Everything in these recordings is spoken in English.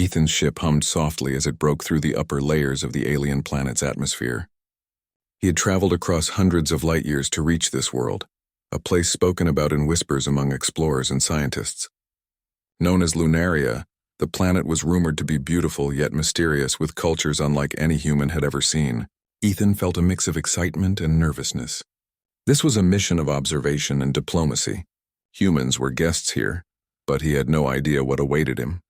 Ethan's ship hummed softly as it broke through the upper layers of the alien planet's atmosphere. He had traveled across hundreds of light years to reach this world, a place spoken about in whispers among explorers and scientists. Known as Lunaria, the planet was rumored to be beautiful yet mysterious, with cultures unlike any human had ever seen. Ethan felt a mix of excitement and nervousness. This was a mission of observation and diplomacy. Humans were guests here, but he had no idea what awaited him.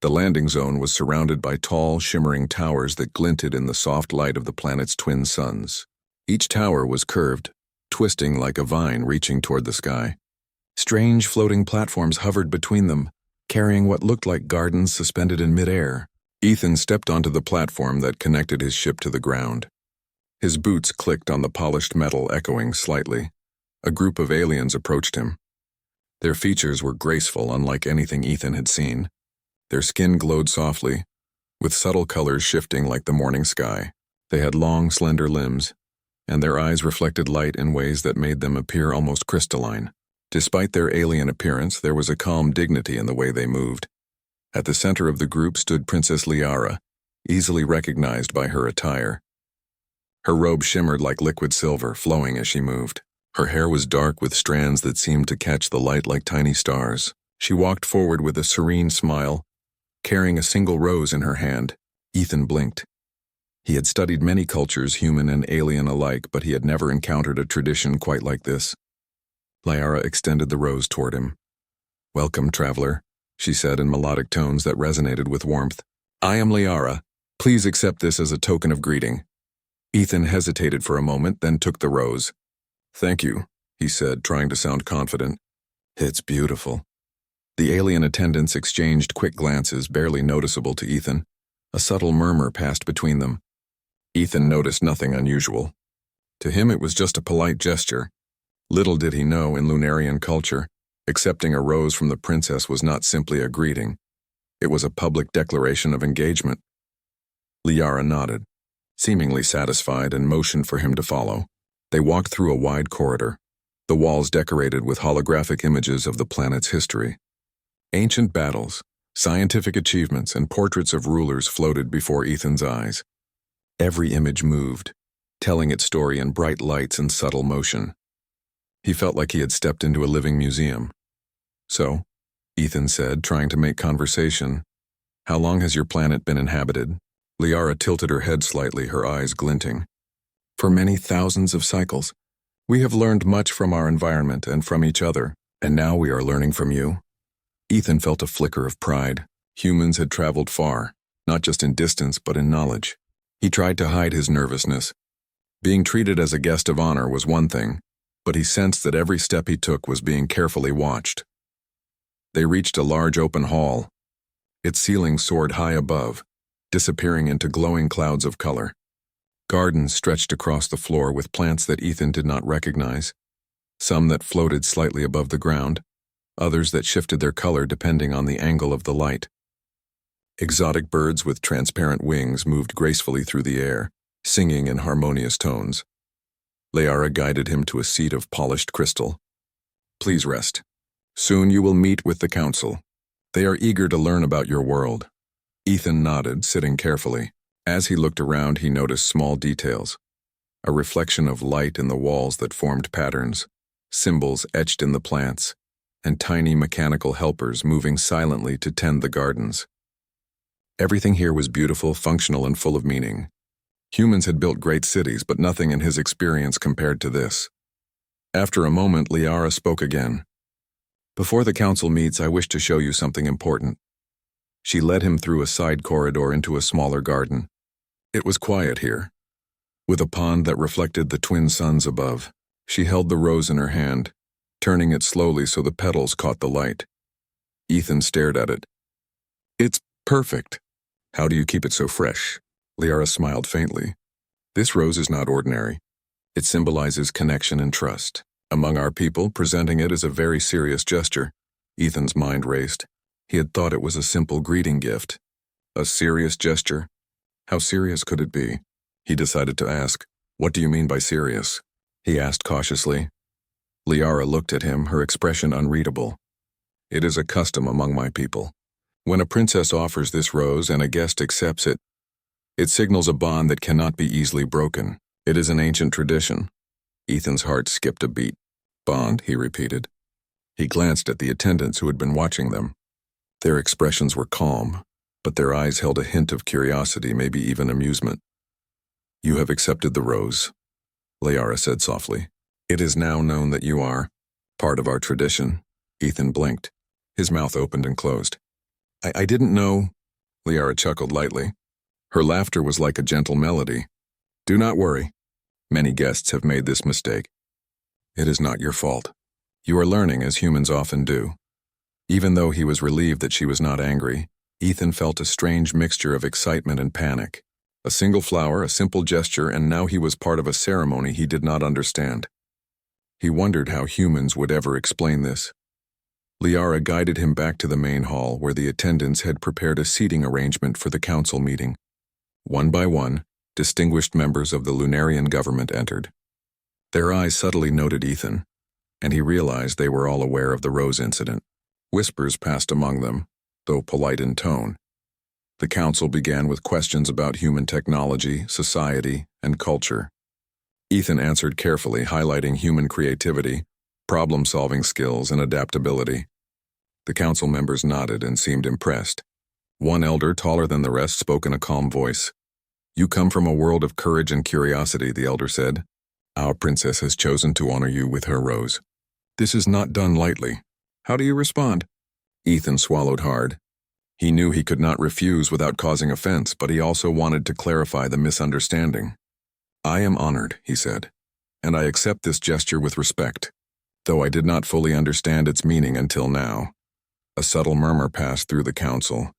The landing zone was surrounded by tall, shimmering towers that glinted in the soft light of the planet's twin suns. Each tower was curved, twisting like a vine reaching toward the sky. Strange floating platforms hovered between them, carrying what looked like gardens suspended in midair. Ethan stepped onto the platform that connected his ship to the ground. His boots clicked on the polished metal, echoing slightly. A group of aliens approached him. Their features were graceful, unlike anything Ethan had seen. Their skin glowed softly, with subtle colors shifting like the morning sky. They had long, slender limbs, and their eyes reflected light in ways that made them appear almost crystalline. Despite their alien appearance, there was a calm dignity in the way they moved. At the center of the group stood Princess Liara, easily recognized by her attire. Her robe shimmered like liquid silver, flowing as she moved. Her hair was dark with strands that seemed to catch the light like tiny stars. She walked forward with a serene smile, carrying a single rose in her hand. Ethan blinked. He had studied many cultures, human and alien alike, but he had never encountered a tradition quite like this. Liara extended the rose toward him. "Welcome, traveler," she said in melodic tones that resonated with warmth. "I am Liara. Please accept this as a token of greeting." Ethan hesitated for a moment, then took the rose. "Thank you," he said, trying to sound confident. "It's beautiful." The alien attendants exchanged quick glances, barely noticeable to Ethan. A subtle murmur passed between them. Ethan noticed nothing unusual. To him it was just a polite gesture. Little did he know, in Lunarian culture, accepting a rose from the princess was not simply a greeting. It was a public declaration of engagement. Liara nodded, seemingly satisfied, and motioned for him to follow. They walked through a wide corridor, the walls decorated with holographic images of the planet's history. Ancient battles, scientific achievements, and portraits of rulers floated before Ethan's eyes. Every image moved, telling its story in bright lights and subtle motion. He felt like he had stepped into a living museum. "So," Ethan said, trying to make conversation, "how long has your planet been inhabited?" Liara tilted her head slightly, her eyes glinting. "For many thousands of cycles. We have learned much from our environment and from each other, and now we are learning from you." Ethan felt a flicker of pride. Humans had traveled far, not just in distance but in knowledge. He tried to hide his nervousness. Being treated as a guest of honor was one thing, but he sensed that every step he took was being carefully watched. They reached a large open hall. Its ceiling soared high above, disappearing into glowing clouds of color. Gardens stretched across the floor with plants that Ethan did not recognize, some that floated slightly above the ground, others that shifted their color depending on the angle of the light. Exotic birds with transparent wings moved gracefully through the air, singing in harmonious tones. Liara guided him to a seat of polished crystal. "Please rest. Soon you will meet with the council. They are eager to learn about your world." Ethan nodded, sitting carefully. As he looked around, he noticed small details. A reflection of light in the walls that formed patterns, symbols etched in the plants, and tiny mechanical helpers moving silently to tend the gardens. Everything here was beautiful, functional, and full of meaning. Humans had built great cities, but nothing in his experience compared to this. After a moment, Liara spoke again. "Before the council meets, I wish to show you something important." She led him through a side corridor into a smaller garden. It was quiet here, with a pond that reflected the twin suns above. She held the rose in her hand, turning it slowly so the petals caught the light. Ethan stared at it. "It's perfect. How do you keep it so fresh?" Liara smiled faintly. "This rose is not ordinary. It symbolizes connection and trust. Among our people, presenting it is a very serious gesture." Ethan's mind raced. He had thought it was a simple greeting gift. A serious gesture? How serious could it be? He decided to ask, "What do you mean by serious?" he asked cautiously. Liara looked at him, her expression unreadable. "It is a custom among my people. When a princess offers this rose and a guest accepts it, it signals a bond that cannot be easily broken. It is an ancient tradition. Ethan's heart skipped a beat. Bond, he repeated. He glanced at the attendants who had been watching them. Their expressions were calm, but their eyes held a hint of curiosity, maybe even amusement. You have accepted the rose, Liara said softly. It is now known that you are part of our tradition. Ethan blinked. His mouth opened and closed. I didn't know, Liara chuckled lightly. Her laughter was like a gentle melody. Do not worry. Many guests have made this mistake. It is not your fault. You are learning as humans often do. Even though he was relieved that she was not angry, Ethan felt a strange mixture of excitement and panic. A single flower, a simple gesture, and now he was part of a ceremony he did not understand. He wondered how humans would ever explain this. Liara guided him back to the main hall where the attendants had prepared a seating arrangement for the council meeting. One by one, distinguished members of the Lunarian government entered. Their eyes subtly noted Ethan, and he realized they were all aware of the rose incident. Whispers passed among them, though polite in tone. The council began with questions about human technology, society, and culture. Ethan answered carefully, highlighting human creativity, problem-solving skills, and adaptability. The council members nodded and seemed impressed. One elder, taller than the rest, spoke in a calm voice. You come from a world of courage and curiosity, the elder said. Our princess has chosen to honor you with her rose. This is not done lightly. How do you respond? Ethan swallowed hard. He knew he could not refuse without causing offense, but he also wanted to clarify the misunderstanding. I am honored, he said, and I accept this gesture with respect, though I did not fully understand its meaning until now. A subtle murmur passed through the council,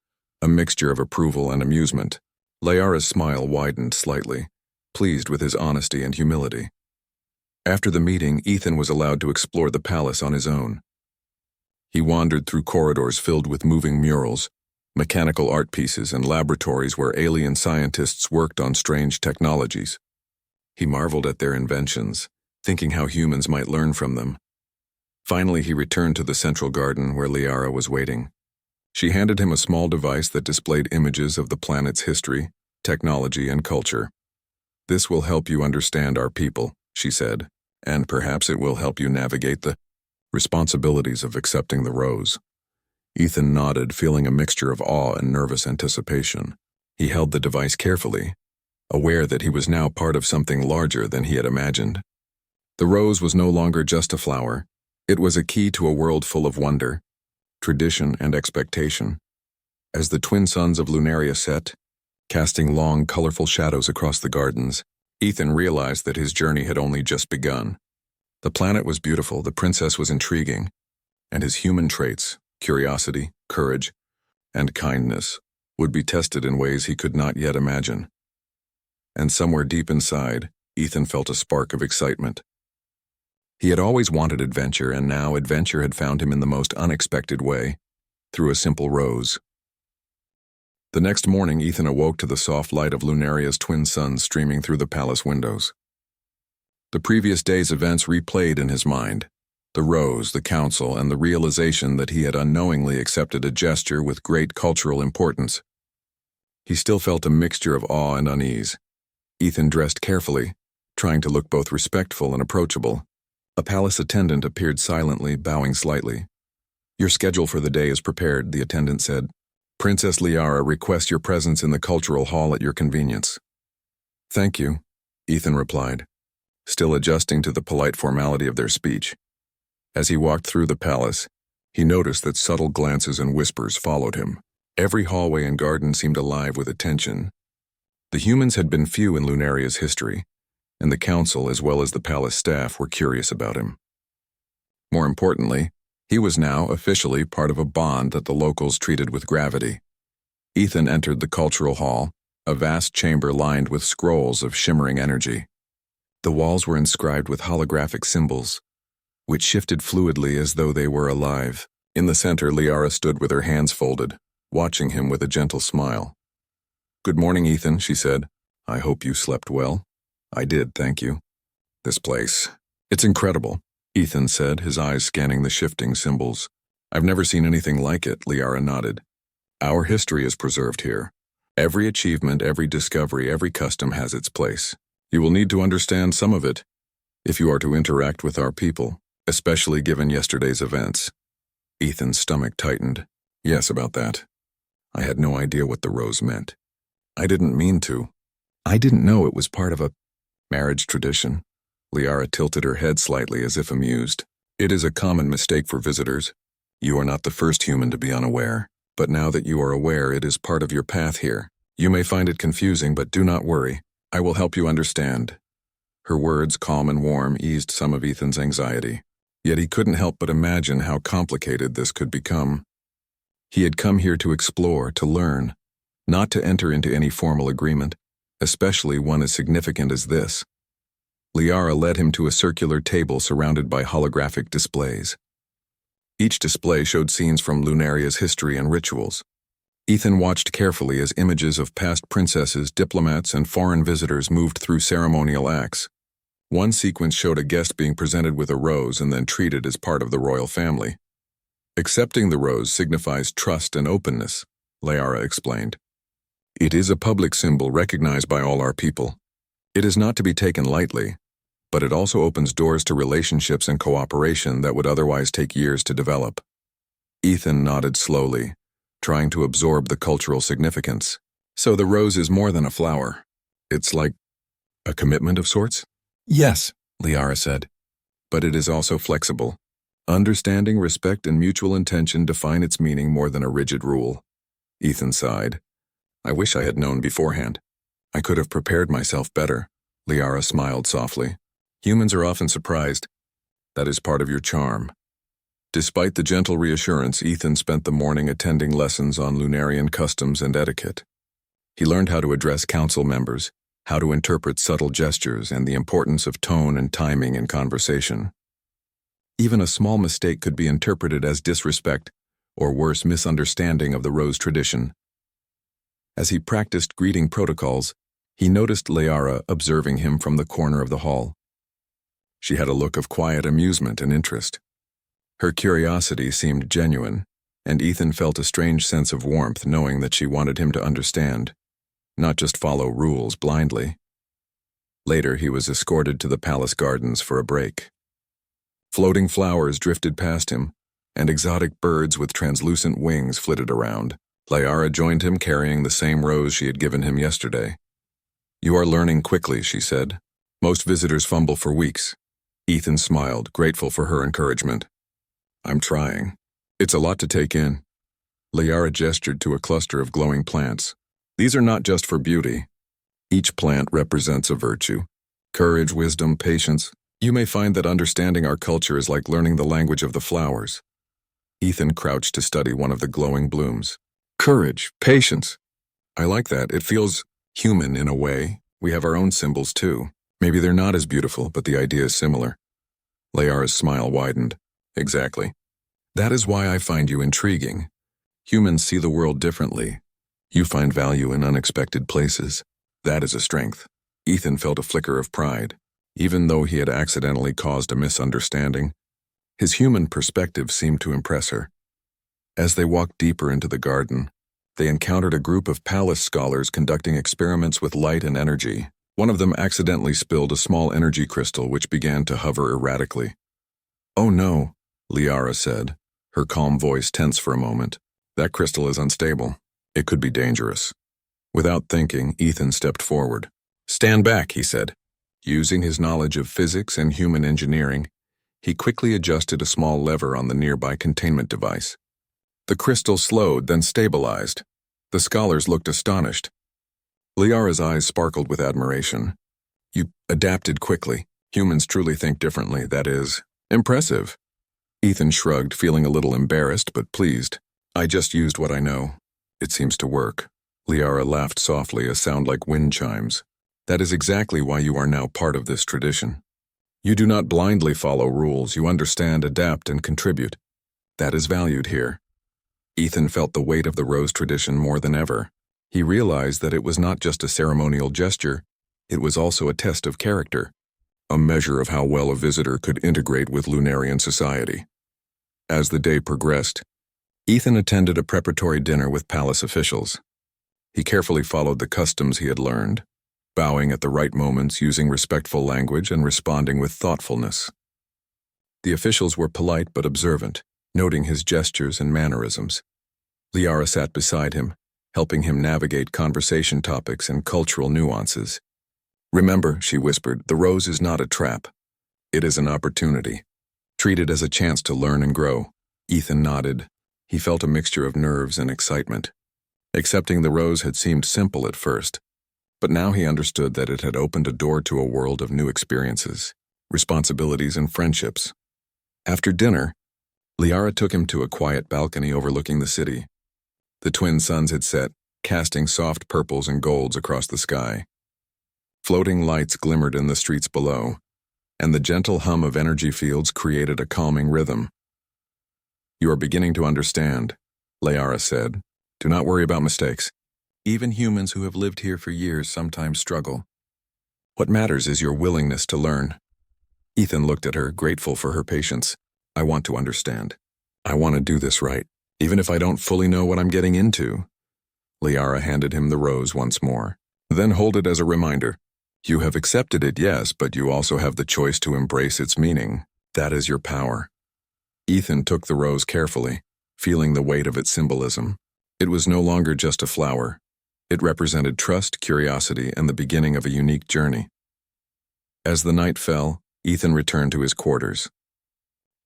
a mixture of approval and amusement. Liara's smile widened slightly, pleased with his honesty and humility. After the meeting, Ethan was allowed to explore the palace on his own. He wandered through corridors filled with moving murals, mechanical art pieces, and laboratories where alien scientists worked on strange technologies. He marveled at their inventions, thinking how humans might learn from them. Finally, he returned to the central garden where Liara was waiting. She handed him a small device that displayed images of the planet's history, technology, and culture. This will help you understand our people, she said, and perhaps it will help you navigate the responsibilities of accepting the rose. Ethan nodded, feeling a mixture of awe and nervous anticipation. He held the device carefully, aware that he was now part of something larger than he had imagined. The rose was no longer just a flower. It was a key to a world full of wonder, tradition, and expectation. As the twin suns of Lunaria set, casting long, colorful shadows across the gardens, Ethan realized that his journey had only just begun. The planet was beautiful, the princess was intriguing, and his human traits, curiosity, courage, and kindness, would be tested in ways he could not yet imagine. And somewhere deep inside, Ethan felt a spark of excitement. He had always wanted adventure, and now adventure had found him in the most unexpected way, through a simple rose. The next morning, Ethan awoke to the soft light of Lunaria's twin suns streaming through the palace windows. The previous day's events replayed in his mind: the rose, the council, and the realization that he had unknowingly accepted a gesture with great cultural importance. He still felt a mixture of awe and unease. Ethan dressed carefully, trying to look both respectful and approachable. A palace attendant appeared silently, bowing slightly. Your schedule for the day is prepared, the attendant said. Princess Liara requests your presence in the cultural hall at your convenience. Thank you, Ethan replied, still adjusting to the polite formality of their speech. As he walked through the palace, he noticed that subtle glances and whispers followed him. Every hallway and garden seemed alive with attention. The humans had been few in Lunaria's history, and the council as well as the palace staff were curious about him. More importantly, he was now officially part of a bond that the locals treated with gravity. Ethan entered the cultural hall, a vast chamber lined with scrolls of shimmering energy. The walls were inscribed with holographic symbols, which shifted fluidly as though they were alive. In the center, Liara stood with her hands folded, watching him with a gentle smile. Good morning, Ethan, she said. I hope you slept well. I did, thank you. This place, it's incredible, Ethan said, his eyes scanning the shifting symbols. I've never seen anything like it, Liara nodded. Our history is preserved here. Every achievement, every discovery, every custom has its place. You will need to understand some of it if you are to interact with our people, especially given yesterday's events. Ethan's stomach tightened. Yes, about that. I had no idea what the rose meant. I didn't mean to. I didn't know it was part of a marriage tradition. Liara tilted her head slightly as if amused. It is a common mistake for visitors. You are not the first human to be unaware, but now that you are aware, it is part of your path here. You may find it confusing, but do not worry. I will help you understand. Her words, calm and warm, eased some of Ethan's anxiety. Yet he couldn't help but imagine how complicated this could become. He had come here to explore, to learn, not to enter into any formal agreement, especially one as significant as this. Liara led him to a circular table surrounded by holographic displays. Each display showed scenes from Lunaria's history and rituals. Ethan watched carefully as images of past princesses, diplomats, and foreign visitors moved through ceremonial acts. One sequence showed a guest being presented with a rose and then treated as part of the royal family. Accepting the rose signifies trust and openness, Liara explained. It is a public symbol recognized by all our people. It is not to be taken lightly, but it also opens doors to relationships and cooperation that would otherwise take years to develop. Ethan nodded slowly, trying to absorb the cultural significance. So the rose is more than a flower. It's like a commitment of sorts? Yes, Liara said. But it is also flexible. Understanding, respect, and mutual intention define its meaning more than a rigid rule. Ethan sighed. I wish I had known beforehand. I could have prepared myself better. Liara smiled softly. Humans are often surprised. That is part of your charm. Despite the gentle reassurance, Ethan spent the morning attending lessons on Lunarian customs and etiquette. He learned how to address council members, how to interpret subtle gestures, and the importance of tone and timing in conversation. Even a small mistake could be interpreted as disrespect, or worse, misunderstanding of the rose tradition. As he practiced greeting protocols, he noticed Liara observing him from the corner of the hall. She had a look of quiet amusement and interest. Her curiosity seemed genuine, and Ethan felt a strange sense of warmth knowing that she wanted him to understand, not just follow rules blindly. Later, he was escorted to the palace gardens for a break. Floating flowers drifted past him, and exotic birds with translucent wings flitted around. Liara joined him carrying the same rose she had given him yesterday. You are learning quickly, she said. Most visitors fumble for weeks. Ethan smiled, grateful for her encouragement. I'm trying. It's a lot to take in. Liara gestured to a cluster of glowing plants. These are not just for beauty. Each plant represents a virtue. Courage, wisdom, patience. You may find that understanding our culture is like learning the language of the flowers. Ethan crouched to study one of the glowing blooms. Courage, patience. I like that. It feels human in a way. We have our own symbols too. Maybe they're not as beautiful, but the idea is similar. Liara's smile widened. Exactly. That is why I find you intriguing. Humans see the world differently. You find value in unexpected places. That is a strength. Ethan felt a flicker of pride. Even though he had accidentally caused a misunderstanding, his human perspective seemed to impress her. As they walked deeper into the garden, they encountered a group of palace scholars conducting experiments with light and energy. One of them accidentally spilled a small energy crystal which began to hover erratically. Oh no, Liara said, her calm voice tense for a moment. That crystal is unstable. It could be dangerous. Without thinking, Ethan stepped forward. Stand back, he said. Using his knowledge of physics and human engineering, he quickly adjusted a small lever on the nearby containment device. The crystal slowed, then stabilized. The scholars looked astonished. Liara's eyes sparkled with admiration. You adapted quickly. Humans truly think differently. That is impressive. Ethan shrugged, feeling a little embarrassed but pleased. I just used what I know. It seems to work. Liara laughed softly, a sound like wind chimes. That is exactly why you are now part of this tradition. You do not blindly follow rules. You understand, adapt, and contribute. That is valued here. Ethan felt the weight of the rose tradition more than ever. He realized that it was not just a ceremonial gesture, it was also a test of character, a measure of how well a visitor could integrate with Lunarian society. As the day progressed, Ethan attended a preparatory dinner with palace officials. He carefully followed the customs he had learned, bowing at the right moments, using respectful language, and responding with thoughtfulness. The officials were polite but observant, noting his gestures and mannerisms. Liara sat beside him, helping him navigate conversation topics and cultural nuances. "Remember," she whispered, "the rose is not a trap. It is an opportunity. Treat it as a chance to learn and grow." Ethan nodded. He felt a mixture of nerves and excitement. Accepting the rose had seemed simple at first, but now he understood that it had opened a door to a world of new experiences, responsibilities, and friendships. After dinner, Liara took him to a quiet balcony overlooking the city. The twin suns had set, casting soft purples and golds across the sky. Floating lights glimmered in the streets below, and the gentle hum of energy fields created a calming rhythm. "You are beginning to understand," Liara said. "Do not worry about mistakes. Even humans who have lived here for years sometimes struggle. What matters is your willingness to learn." Ethan looked at her, grateful for her patience. "I want to understand. I want to do this right, even if I don't fully know what I'm getting into." Liara handed him the rose once more. "Then hold it as a reminder. You have accepted it, yes, but you also have the choice to embrace its meaning. That is your power." Ethan took the rose carefully, feeling the weight of its symbolism. It was no longer just a flower. It represented trust, curiosity, and the beginning of a unique journey. As the night fell, Ethan returned to his quarters.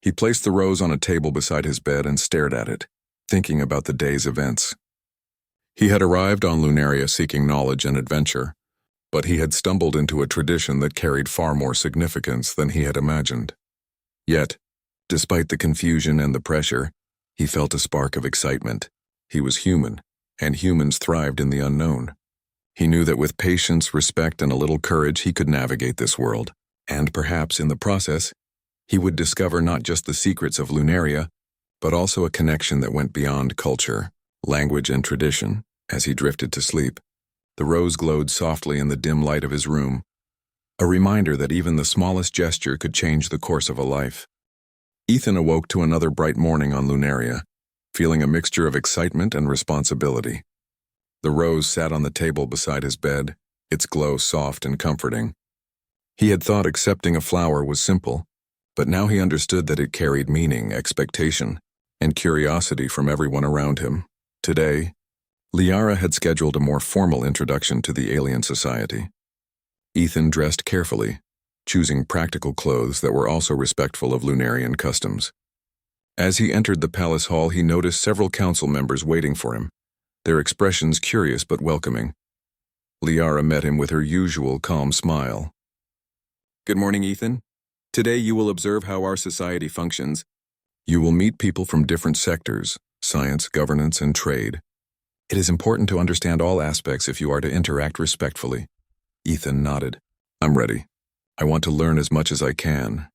He placed the rose on a table beside his bed and stared at it, thinking about the day's events. He had arrived on Lunaria seeking knowledge and adventure, but he had stumbled into a tradition that carried far more significance than he had imagined. Yet, despite the confusion and the pressure, he felt a spark of excitement. He was human, and humans thrived in the unknown. He knew that with patience, respect, and a little courage, he could navigate this world, and perhaps in the process, he would discover not just the secrets of Lunaria, but also a connection that went beyond culture, language, and tradition. As he drifted to sleep, the rose glowed softly in the dim light of his room, a reminder that even the smallest gesture could change the course of a life. Ethan awoke to another bright morning on Lunaria, feeling a mixture of excitement and responsibility. The rose sat on the table beside his bed, its glow soft and comforting. He had thought accepting a flower was simple, but now he understood that it carried meaning, expectation, and curiosity from everyone around him. Today, Liara had scheduled a more formal introduction to the alien society. Ethan dressed carefully, choosing practical clothes that were also respectful of Lunarian customs. As he entered the palace hall, he noticed several council members waiting for him, their expressions curious but welcoming. Liara met him with her usual calm smile. "Good morning, Ethan. Today you will observe how our society functions. You will meet people from different sectors, science, governance, and trade. It is important to understand all aspects if you are to interact respectfully." Ethan nodded. "I'm ready. I want to learn as much as I can."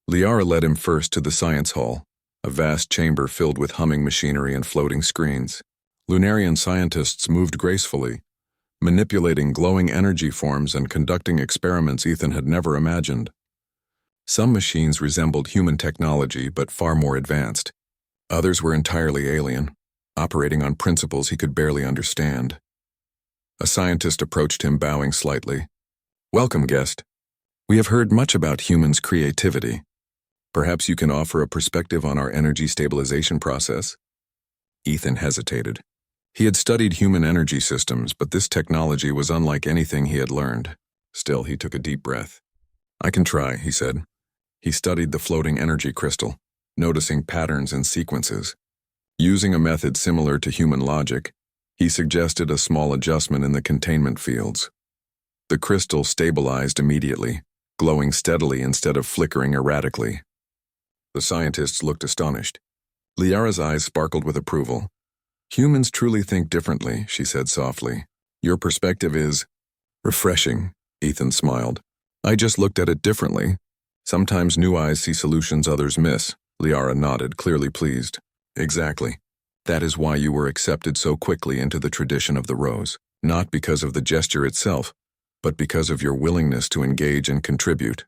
Liara led him first to the science hall, a vast chamber filled with humming machinery and floating screens. Lunarian scientists moved gracefully, manipulating glowing energy forms and conducting experiments Ethan had never imagined. Some machines resembled human technology but far more advanced. Others were entirely alien, operating on principles he could barely understand. A scientist approached him, bowing slightly. "Welcome, guest. We have heard much about humans' creativity. Perhaps you can offer a perspective on our energy stabilization process?" Ethan hesitated. He had studied human energy systems, but this technology was unlike anything he had learned. Still, he took a deep breath. "I can try," he said. He studied the floating energy crystal, noticing patterns and sequences. Using a method similar to human logic, he suggested a small adjustment in the containment fields. The crystal stabilized immediately, glowing steadily instead of flickering erratically. The scientists looked astonished. Liara's eyes sparkled with approval. "Humans truly think differently," she said softly. "Your perspective is refreshing," Ethan smiled. "I just looked at it differently. Sometimes new eyes see solutions others miss." Liara nodded, clearly pleased. "Exactly. That is why you were accepted so quickly into the tradition of the rose, not because of the gesture itself, but because of your willingness to engage and contribute."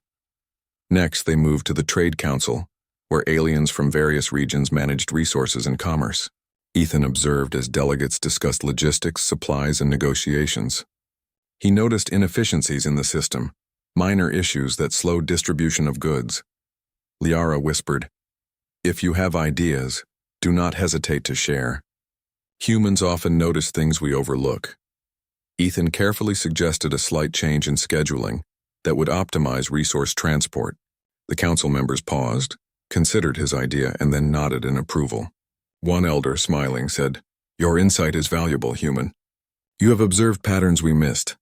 Next, they moved to the Trade Council, where aliens from various regions managed resources and commerce. Ethan observed as delegates discussed logistics, supplies, and negotiations. He noticed inefficiencies in the system, minor issues that slowed distribution of goods. Liara whispered, "If you have ideas, do not hesitate to share. Humans often notice things we overlook." Ethan carefully suggested a slight change in scheduling that would optimize resource transport. The council members paused, considered his idea, and then nodded in approval. One elder, smiling, said, "Your insight is valuable, human. You have observed patterns we missed."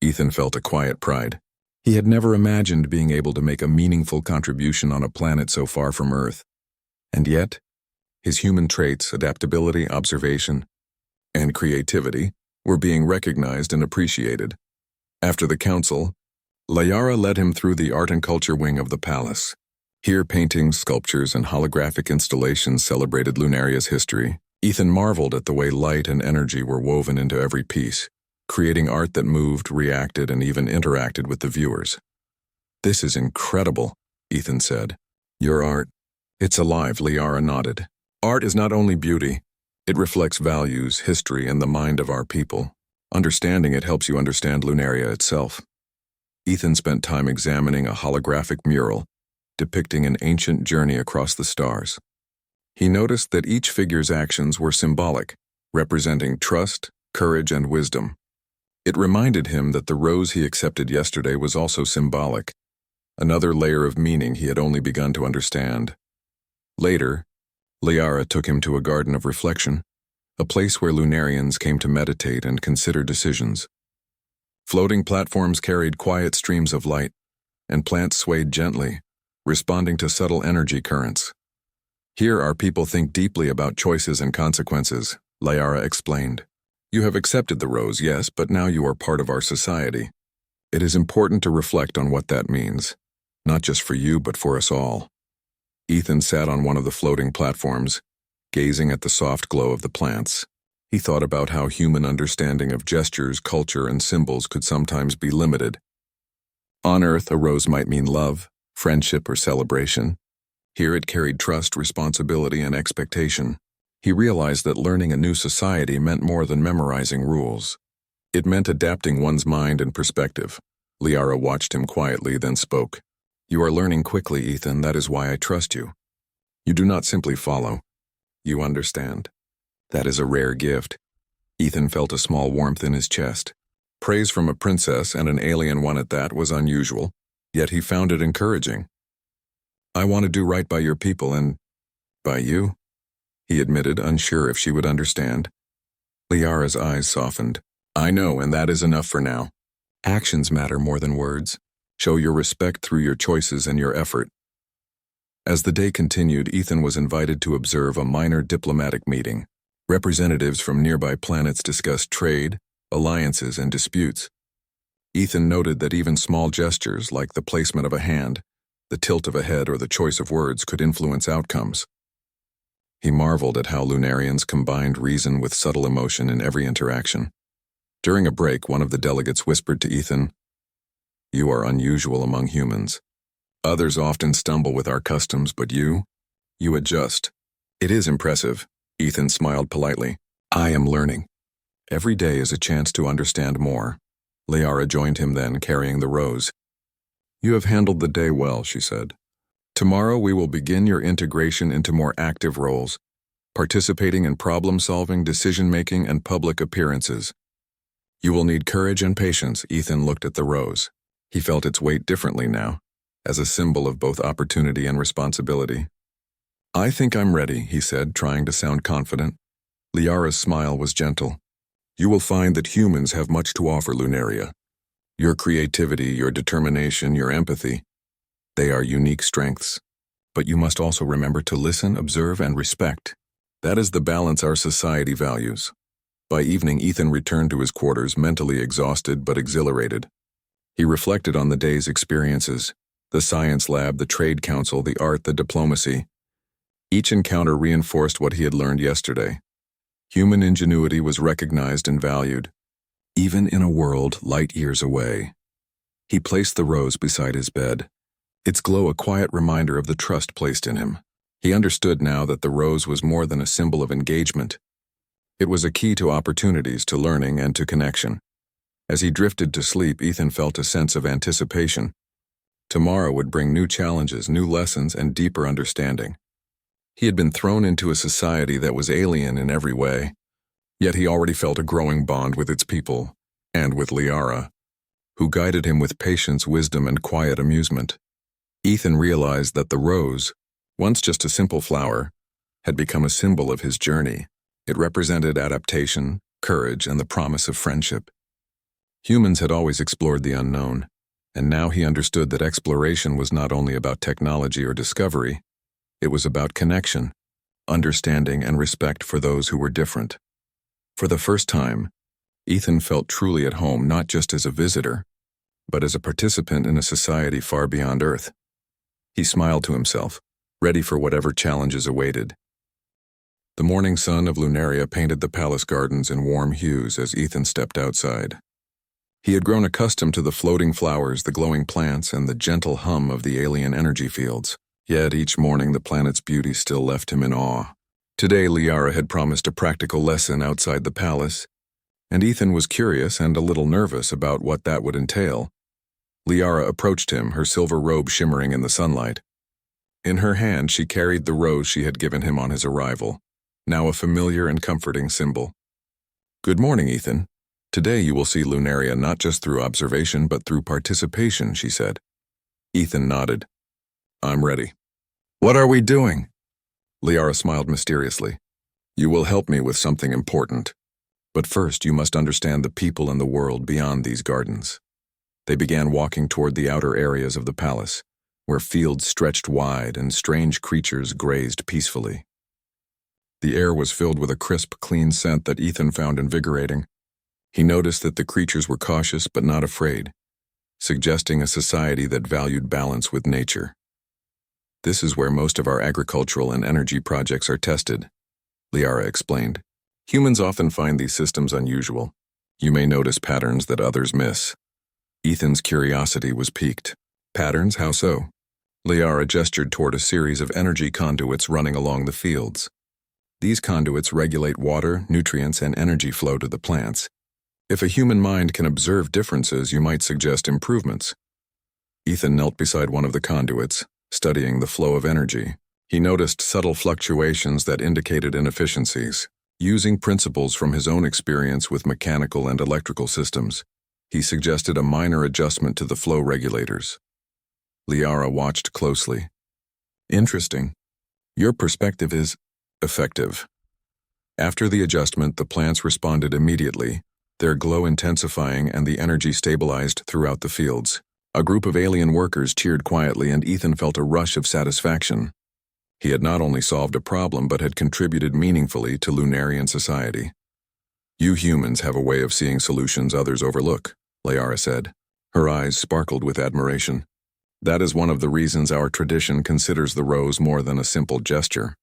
Ethan felt a quiet pride. He had never imagined being able to make a meaningful contribution on a planet so far from Earth. And yet, his human traits, adaptability, observation, and creativity, were being recognized and appreciated. After the council, Liara led him through the art and culture wing of the palace. Here, paintings, sculptures, and holographic installations celebrated Lunaria's history. Ethan marveled at the way light and energy were woven into every piece, creating art that moved, reacted, and even interacted with the viewers. "This is incredible," Ethan said. "Your art, it's alive," Liara nodded. "Art is not only beauty, it reflects values, history, and the mind of our people. Understanding it helps you understand Lunaria itself." Ethan spent time examining a holographic mural depicting an ancient journey across the stars. He noticed that each figure's actions were symbolic, representing trust, courage, and wisdom. It reminded him that the rose he accepted yesterday was also symbolic, another layer of meaning he had only begun to understand. Later, Liara took him to a garden of reflection, a place where Lunarians came to meditate and consider decisions. Floating platforms carried quiet streams of light, and plants swayed gently, responding to subtle energy currents. "Here our people think deeply about choices and consequences," Liara explained. "You have accepted the rose, yes, but now you are part of our society. It is important to reflect on what that means, not just for you, but for us all." Ethan sat on one of the floating platforms, gazing at the soft glow of the plants. He thought about how human understanding of gestures, culture, and symbols could sometimes be limited. On Earth, a rose might mean love, friendship, or celebration. Here it carried trust, responsibility, and expectation. He realized that learning a new society meant more than memorizing rules. It meant adapting one's mind and perspective. Liara watched him quietly, then spoke. "You are learning quickly, Ethan. That is why I trust you. You do not simply follow. You understand. That is a rare gift." Ethan felt a small warmth in his chest. Praise from a princess, and an alien one at that, was unusual, yet he found it encouraging. "I want to do right by your people and by you," he admitted, unsure if she would understand. Liara's eyes softened. "I know, and that is enough for now. Actions matter more than words. Show your respect through your choices and your effort." As the day continued, Ethan was invited to observe a minor diplomatic meeting. Representatives from nearby planets discussed trade, alliances, and disputes. Ethan noted that even small gestures, like the placement of a hand, the tilt of a head, or the choice of words, could influence outcomes. He marveled at how Lunarians combined reason with subtle emotion in every interaction. During a break, one of the delegates whispered to Ethan, "You are unusual among humans. Others often stumble with our customs, but you adjust." "It is impressive," Ethan smiled politely. "I am learning. Every day is a chance to understand more." Liara joined him then, carrying the rose. "You have handled the day well," she said. "Tomorrow we will begin your integration into more active roles, participating in problem-solving, decision-making, and public appearances. You will need courage and patience." Ethan looked at the rose. He felt its weight differently now, as a symbol of both opportunity and responsibility. "I think I'm ready," he said, trying to sound confident. Liara's smile was gentle. "You will find that humans have much to offer Lunaria. Your creativity, your determination, your empathy, they are unique strengths. But you must also remember to listen, observe, and respect. That is the balance our society values." By evening, Ethan returned to his quarters, mentally exhausted but exhilarated. He reflected on the day's experiences, the science lab, the trade council, the art, the diplomacy. Each encounter reinforced what he had learned yesterday. Human ingenuity was recognized and valued, even in a world light years away. He placed the rose beside his bed, its glow a quiet reminder of the trust placed in him. He understood now that the rose was more than a symbol of engagement. It was a key to opportunities, to learning, and to connection. As he drifted to sleep, Ethan felt a sense of anticipation. Tomorrow would bring new challenges, new lessons, and deeper understanding. He had been thrown into a society that was alien in every way, yet he already felt a growing bond with its people, and with Liara, who guided him with patience, wisdom, and quiet amusement. Ethan realized that the rose, once just a simple flower, had become a symbol of his journey. It represented adaptation, courage, and the promise of friendship. Humans had always explored the unknown, and now he understood that exploration was not only about technology or discovery, it was about connection, understanding, and respect for those who were different. For the first time, Ethan felt truly at home, not just as a visitor, but as a participant in a society far beyond Earth. He smiled to himself, ready for whatever challenges awaited. The morning sun of Lunaria painted the palace gardens in warm hues as Ethan stepped outside. He had grown accustomed to the floating flowers, the glowing plants, and the gentle hum of the alien energy fields. Yet each morning the planet's beauty still left him in awe. Today Liara had promised a practical lesson outside the palace, and Ethan was curious and a little nervous about what that would entail. Liara approached him, her silver robe shimmering in the sunlight. In her hand she carried the rose she had given him on his arrival, now a familiar and comforting symbol. "Good morning, Ethan. Today you will see Lunaria not just through observation but through participation," she said. Ethan nodded. "I'm ready." "What are we doing?" Liara smiled mysteriously. "You will help me with something important. But first you must understand the people and the world beyond these gardens." They began walking toward the outer areas of the palace, where fields stretched wide and strange creatures grazed peacefully. The air was filled with a crisp, clean scent that Ethan found invigorating. He noticed that the creatures were cautious but not afraid, suggesting a society that valued balance with nature. "This is where most of our agricultural and energy projects are tested," Liara explained. "Humans often find these systems unusual. You may notice patterns that others miss." Ethan's curiosity was piqued. "Patterns? How so?" Liara gestured toward a series of energy conduits running along the fields. These conduits regulate water, nutrients, and energy flow to the plants. If a human mind can observe differences, you might suggest improvements. Ethan knelt beside one of the conduits, studying the flow of energy. He noticed subtle fluctuations that indicated inefficiencies. Using principles from his own experience with mechanical and electrical systems, he suggested a minor adjustment to the flow regulators. Liara watched closely. "Interesting. Your perspective is effective." After the adjustment, the plants responded immediately, their glow intensifying and the energy stabilized throughout the fields. A group of alien workers cheered quietly, and Ethan felt a rush of satisfaction. He had not only solved a problem but had contributed meaningfully to Lunarian society. "You humans have a way of seeing solutions others overlook," Liara said. Her eyes sparkled with admiration. "That is one of the reasons our tradition considers the rose more than a simple gesture.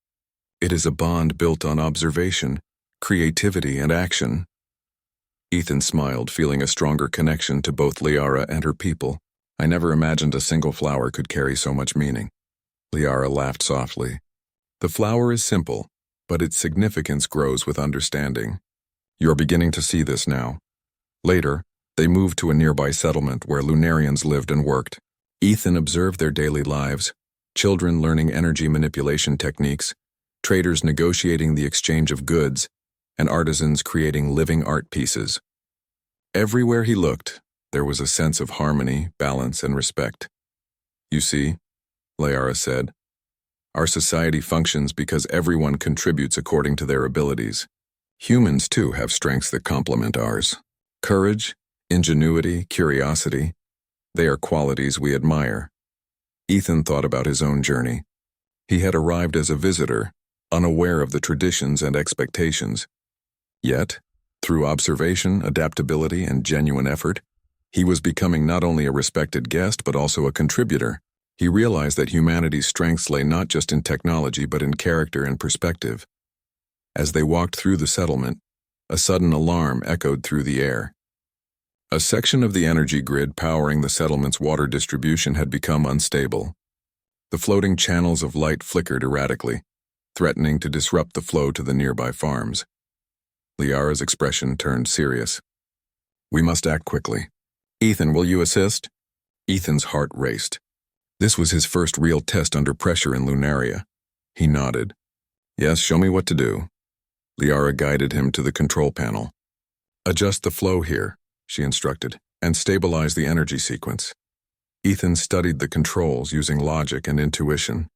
It is a bond built on observation, creativity, and action." Ethan smiled, feeling a stronger connection to both Liara and her people. "I never imagined a single flower could carry so much meaning." Liara laughed softly. "The flower is simple, but its significance grows with understanding. You're beginning to see this now." Later, they moved to a nearby settlement where Lunarians lived and worked. Ethan observed their daily lives, children learning energy manipulation techniques, traders negotiating the exchange of goods, and artisans creating living art pieces. Everywhere he looked, there was a sense of harmony, balance, and respect. "You see," Liara said, "our society functions because everyone contributes according to their abilities. Humans, too, have strengths that complement ours. Courage, ingenuity, curiosity, they are qualities we admire." Ethan thought about his own journey. He had arrived as a visitor, unaware of the traditions and expectations. Yet, through observation, adaptability, and genuine effort, he was becoming not only a respected guest but also a contributor. He realized that humanity's strengths lay not just in technology but in character and perspective. As they walked through the settlement, a sudden alarm echoed through the air. A section of the energy grid powering the settlement's water distribution had become unstable. The floating channels of light flickered erratically, threatening to disrupt the flow to the nearby farms. Liara's expression turned serious. We must act quickly. Ethan, will you assist? Ethan's heart raced. This was his first real test under pressure in Lunaria. He nodded. Yes, show me what to do. Liara guided him to the control panel. Adjust the flow here, she instructed, and stabilize the energy sequence. Ethan studied the controls using logic and intuition.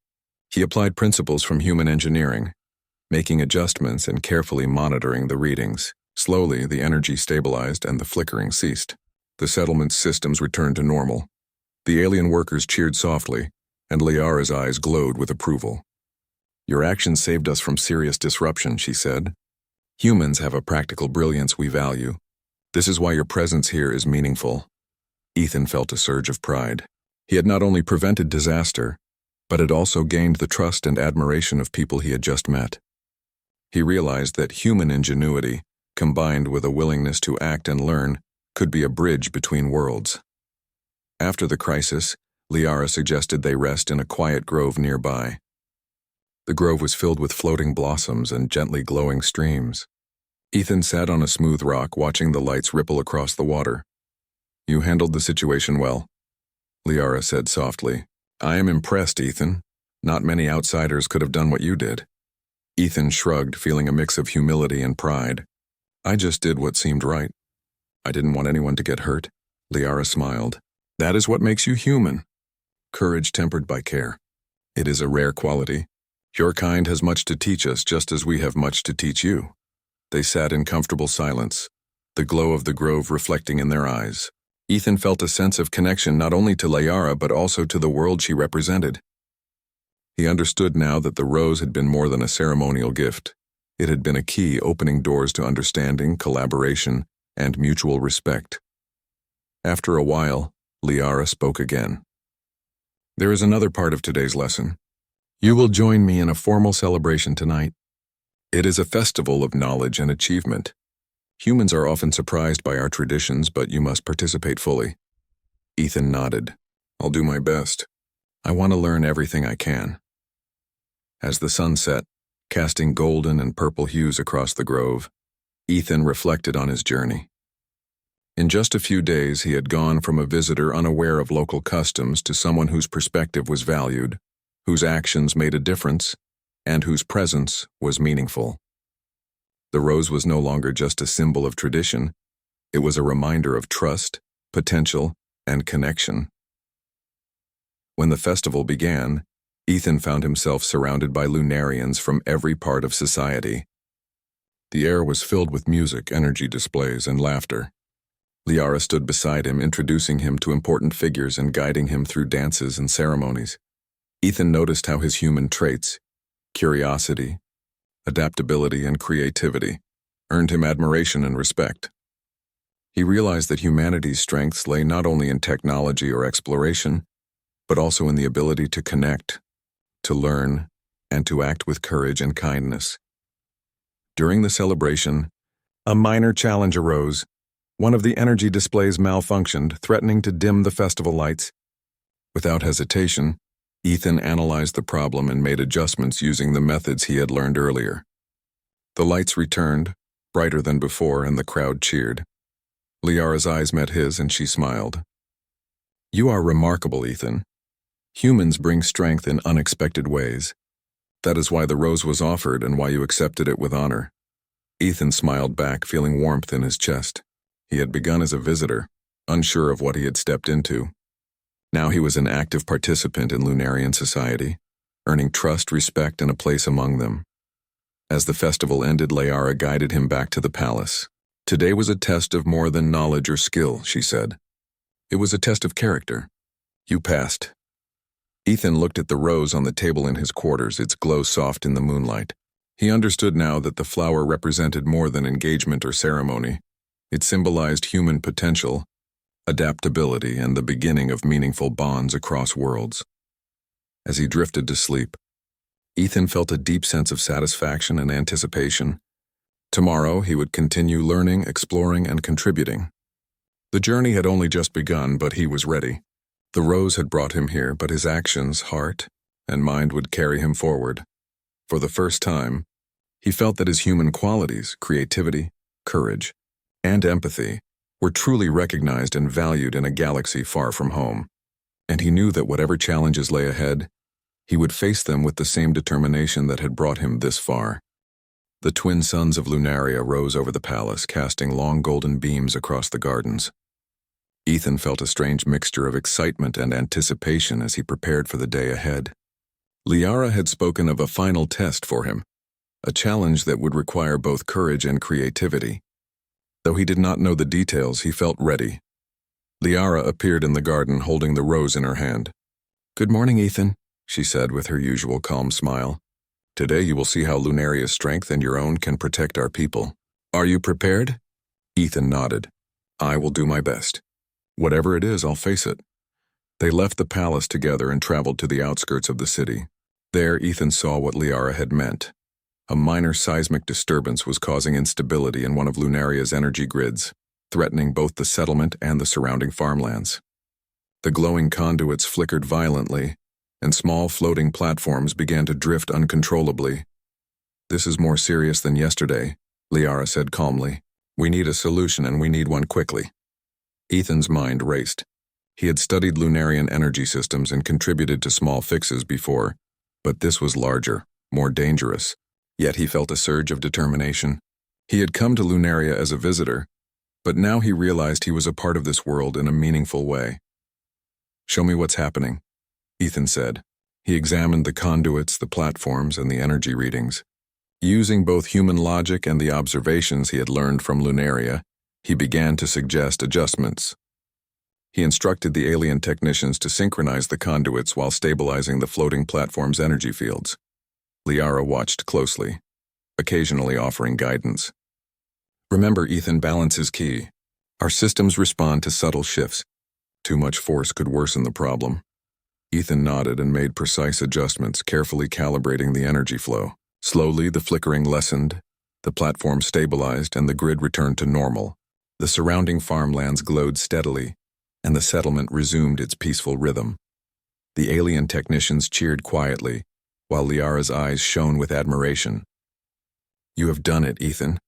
He applied principles from human engineering, making adjustments and carefully monitoring the readings. Slowly, the energy stabilized and the flickering ceased. The settlement's systems returned to normal. The alien workers cheered softly, and Liara's eyes glowed with approval. Your actions saved us from serious disruption, she said. Humans have a practical brilliance we value. This is why your presence here is meaningful. Ethan felt a surge of pride. He had not only prevented disaster, but had also gained the trust and admiration of people he had just met. He realized that human ingenuity, combined with a willingness to act and learn, could be a bridge between worlds. After the crisis, Liara suggested they rest in a quiet grove nearby. The grove was filled with floating blossoms and gently glowing streams. Ethan sat on a smooth rock watching the lights ripple across the water. You handled the situation well, Liara said softly. I am impressed, Ethan. Not many outsiders could have done what you did. Ethan shrugged, feeling a mix of humility and pride. I just did what seemed right. I didn't want anyone to get hurt. Liara smiled. That is what makes you human. Courage tempered by care. It is a rare quality. Your kind has much to teach us just as we have much to teach you. They sat in comfortable silence, the glow of the grove reflecting in their eyes. Ethan felt a sense of connection not only to Liara but also to the world she represented. He understood now that the rose had been more than a ceremonial gift. It had been a key opening doors to understanding, collaboration, and mutual respect. After a while, Liara spoke again. There is another part of today's lesson. You will join me in a formal celebration tonight. It is a festival of knowledge and achievement. Humans are often surprised by our traditions, but you must participate fully. Ethan nodded. I'll do my best. I want to learn everything I can. As the sun set, casting golden and purple hues across the grove, Ethan reflected on his journey. In just a few days, he had gone from a visitor unaware of local customs to someone whose perspective was valued, whose actions made a difference, and whose presence was meaningful. The rose was no longer just a symbol of tradition. It was a reminder of trust, potential, and connection. When the festival began, Ethan found himself surrounded by Lunarians from every part of society. The air was filled with music, energy displays, and laughter. Liara stood beside him, introducing him to important figures and guiding him through dances and ceremonies. Ethan noticed how his human traits, curiosity, adaptability, and creativity, earned him admiration and respect. He realized that humanity's strengths lay not only in technology or exploration, but also in the ability to connect, to learn, and to act with courage and kindness. During the celebration, a minor challenge arose. One of the energy displays malfunctioned, threatening to dim the festival lights. Without hesitation, Ethan analyzed the problem and made adjustments using the methods he had learned earlier. The lights returned, brighter than before, and the crowd cheered. Liara's eyes met his and she smiled. You are remarkable, Ethan. Humans bring strength in unexpected ways. That is why the rose was offered and why you accepted it with honor. Ethan smiled back, feeling warmth in his chest. He had begun as a visitor, unsure of what he had stepped into. Now he was an active participant in Lunarian society, earning trust, respect, and a place among them. As the festival ended, Liara guided him back to the palace. Today was a test of more than knowledge or skill, she said. It was a test of character. You passed. Ethan looked at the rose on the table in his quarters, its glow soft in the moonlight. He understood now that the flower represented more than engagement or ceremony. It symbolized human potential, adaptability, and the beginning of meaningful bonds across worlds. As he drifted to sleep, Ethan felt a deep sense of satisfaction and anticipation. Tomorrow, he would continue learning, exploring, and contributing. The journey had only just begun, but he was ready. The rose had brought him here, but his actions, heart, and mind would carry him forward. For the first time, he felt that his human qualities, creativity, courage, and empathy, were truly recognized and valued in a galaxy far from home. And he knew that whatever challenges lay ahead, he would face them with the same determination that had brought him this far. The twin suns of Lunaria rose over the palace, casting long golden beams across the gardens. Ethan felt a strange mixture of excitement and anticipation as he prepared for the day ahead. Liara had spoken of a final test for him, a challenge that would require both courage and creativity. Though he did not know the details, he felt ready. Liara appeared in the garden holding the rose in her hand. "Good morning, Ethan," she said with her usual calm smile. "Today you will see how Lunaria's strength and your own can protect our people. Are you prepared?" Ethan nodded. "I will do my best. Whatever it is, I'll face it." They left the palace together and traveled to the outskirts of the city. There, Ethan saw what Liara had meant. A minor seismic disturbance was causing instability in one of Lunaria's energy grids, threatening both the settlement and the surrounding farmlands. The glowing conduits flickered violently, and small floating platforms began to drift uncontrollably. "This is more serious than yesterday," Liara said calmly. "We need a solution, and we need one quickly." Ethan's mind raced. He had studied Lunarian energy systems and contributed to small fixes before, but this was larger, more dangerous. Yet he felt a surge of determination. He had come to Lunaria as a visitor, but now he realized he was a part of this world in a meaningful way. "Show me what's happening," Ethan said. He examined the conduits, the platforms, and the energy readings. Using both human logic and the observations he had learned from Lunaria, he began to suggest adjustments. He instructed the alien technicians to synchronize the conduits while stabilizing the floating platform's energy fields. Liara watched closely, occasionally offering guidance. "Remember, Ethan, balance is key. Our systems respond to subtle shifts. Too much force could worsen the problem." Ethan nodded and made precise adjustments, carefully calibrating the energy flow. Slowly, the flickering lessened, the platform stabilized, and the grid returned to normal. The surrounding farmlands glowed steadily, and the settlement resumed its peaceful rhythm. The alien technicians cheered quietly, while Liara's eyes shone with admiration. "You have done it, Ethan.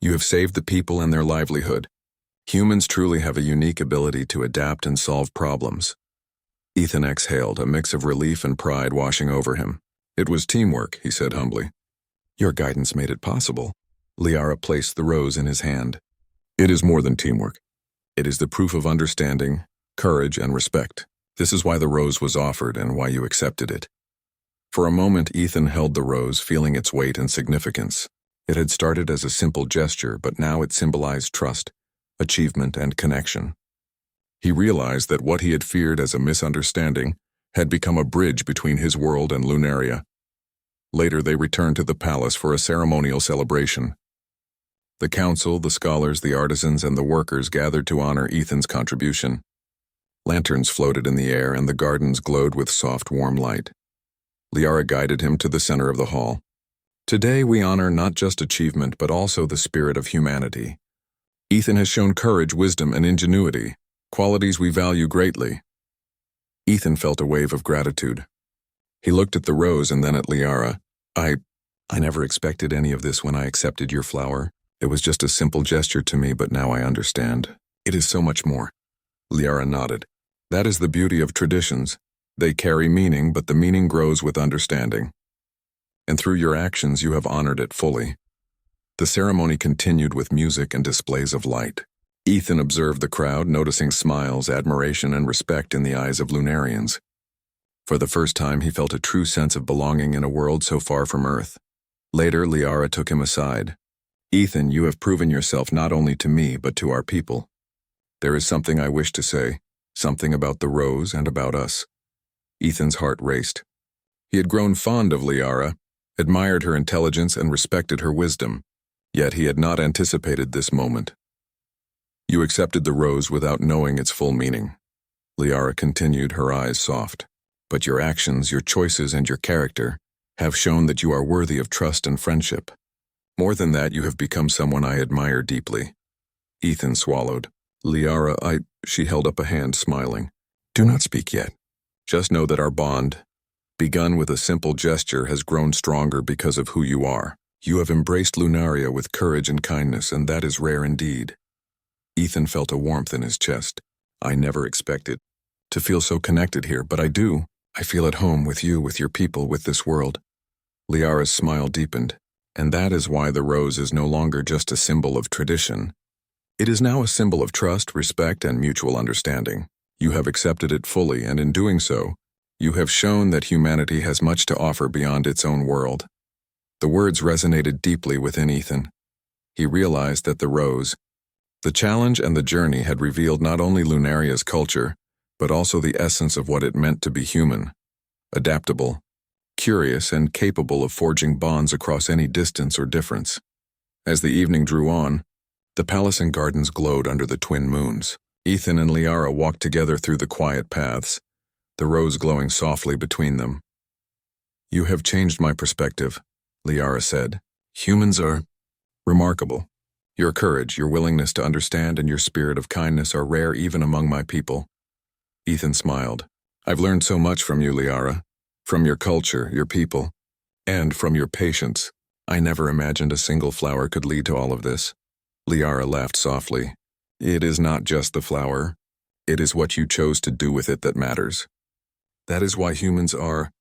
You have saved the people and their livelihood. Humans truly have a unique ability to adapt and solve problems." Ethan exhaled, a mix of relief and pride washing over him. "It was teamwork," he said humbly. "Your guidance made it possible." Liara placed the rose in his hand. "It is more than teamwork. It is the proof of understanding, courage, and respect. This is why the rose was offered and why you accepted it." For a moment, Ethan held the rose, feeling its weight and significance. It had started as a simple gesture, but now it symbolized trust, achievement, and connection. He realized that what he had feared as a misunderstanding had become a bridge between his world and Lunaria. Later, they returned to the palace for a ceremonial celebration. The council, the scholars, the artisans, and the workers gathered to honor Ethan's contribution. Lanterns floated in the air, and the gardens glowed with soft, warm light. Liara guided him to the center of the hall. "Today we honor not just achievement, but also the spirit of humanity. Ethan has shown courage, wisdom, and ingenuity, qualities we value greatly." Ethan felt a wave of gratitude. He looked at the rose and then at Liara. I never expected any of this when I accepted your flower. It was just a simple gesture to me, but now I understand. It is so much more." Liara nodded. "That is the beauty of traditions. They carry meaning, but the meaning grows with understanding. And through your actions, you have honored it fully." The ceremony continued with music and displays of light. Ethan observed the crowd, noticing smiles, admiration, and respect in the eyes of Lunarians. For the first time, he felt a true sense of belonging in a world so far from Earth. Later, Liara took him aside. "Ethan, you have proven yourself not only to me, but to our people. There is something I wish to say, something about the rose and about us." Ethan's heart raced. He had grown fond of Liara, admired her intelligence, and respected her wisdom. Yet he had not anticipated this moment. "You accepted the rose without knowing its full meaning," Liara continued, her eyes soft. "But your actions, your choices, and your character have shown that you are worthy of trust and friendship. More than that, you have become someone I admire deeply." Ethan swallowed. "Liara, she held up a hand, smiling. "Do not speak yet. Just know that our bond, begun with a simple gesture, has grown stronger because of who you are. You have embraced Lunaria with courage and kindness, and that is rare indeed. Ethan felt a warmth in his chest. I never expected to feel so connected here, but I do. I feel at home with you, with your people, with this world. Liara's smile deepened, and that is why the rose is no longer just a symbol of tradition. It is now a symbol of trust, respect, and mutual understanding. You have accepted it fully, and in doing so, you have shown that humanity has much to offer beyond its own world. The words resonated deeply within Ethan. He realized that the rose, the challenge and the journey had revealed not only Lunaria's culture, but also the essence of what it meant to be human, adaptable, curious, and capable of forging bonds across any distance or difference. As the evening drew on, the palace and gardens glowed under the twin moons. Ethan and Liara walked together through the quiet paths, the rose glowing softly between them. You have changed my perspective, Liara said. Humans are remarkable. Your courage, your willingness to understand, and your spirit of kindness are rare even among my people. Ethan smiled. I've learned so much from you, Liara. From your culture, your people, and from your patience. I never imagined a single flower could lead to all of this. Liara laughed softly. It is not just the flower. It is what you chose to do with it that matters. That is why humans are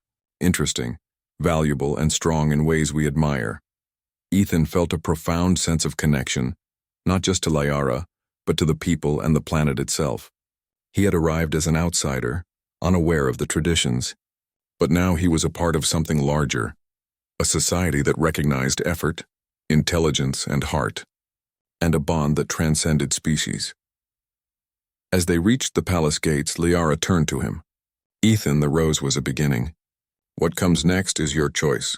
interesting, valuable, and strong in ways we admire. Ethan felt a profound sense of connection, not just to Liara, but to the people and the planet itself. He had arrived as an outsider, unaware of the traditions, but now he was a part of something larger, a society that recognized effort, intelligence, and heart, and a bond that transcended species. As they reached the palace gates, Liara turned to him. Ethan, the rose was a beginning. What comes next is your choice.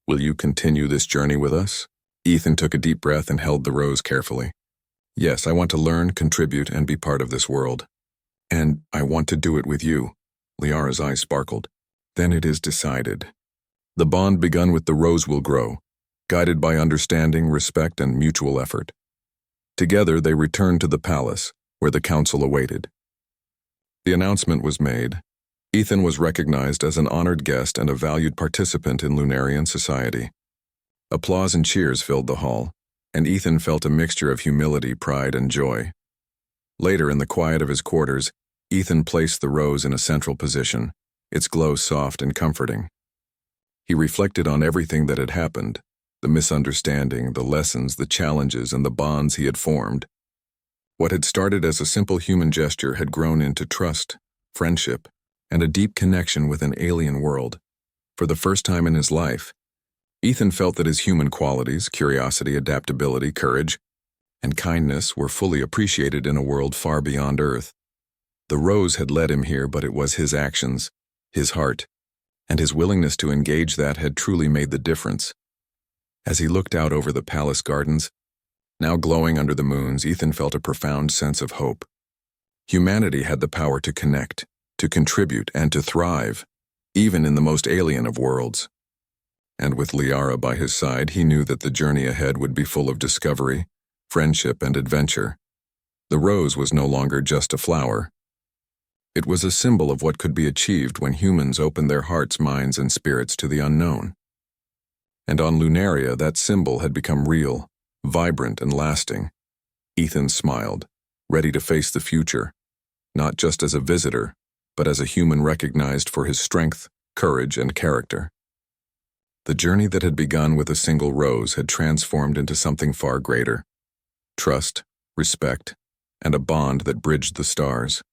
Will you continue this journey with us? Ethan took a deep breath and held the rose carefully. Yes, I want to learn, contribute, and be part of this world. And I want to do it with you. Liara's eyes sparkled. Then it is decided. The bond begun with the rose will grow, guided by understanding, respect, and mutual effort. Together they returned to the palace, where the council awaited. The announcement was made. Ethan was recognized as an honored guest and a valued participant in Lunarian society. Applause and cheers filled the hall, and Ethan felt a mixture of humility, pride, and joy. Later, in the quiet of his quarters, Ethan placed the rose in a central position, its glow soft and comforting. He reflected on everything that had happened, the misunderstanding, the lessons, the challenges, and the bonds he had formed. What had started as a simple human gesture had grown into trust, friendship, and a deep connection with an alien world. For the first time in his life, Ethan felt that his human qualities, curiosity, adaptability, courage, and kindness were fully appreciated in a world far beyond Earth. The rose had led him here, but it was his actions, his heart, and his willingness to engage that had truly made the difference. As he looked out over the palace gardens, now glowing under the moons, Ethan felt a profound sense of hope. Humanity had the power to connect, to contribute, and to thrive, even in the most alien of worlds. And with Liara by his side, he knew that the journey ahead would be full of discovery, friendship, and adventure. The rose was no longer just a flower. It was a symbol of what could be achieved when humans opened their hearts, minds, and spirits to the unknown. And on Lunaria, that symbol had become real, vibrant, and lasting. Ethan smiled, ready to face the future, not just as a visitor, but as a human recognized for his strength, courage, and character. The journey that had begun with a single rose had transformed into something far greater: trust, respect, and a bond that bridged the stars.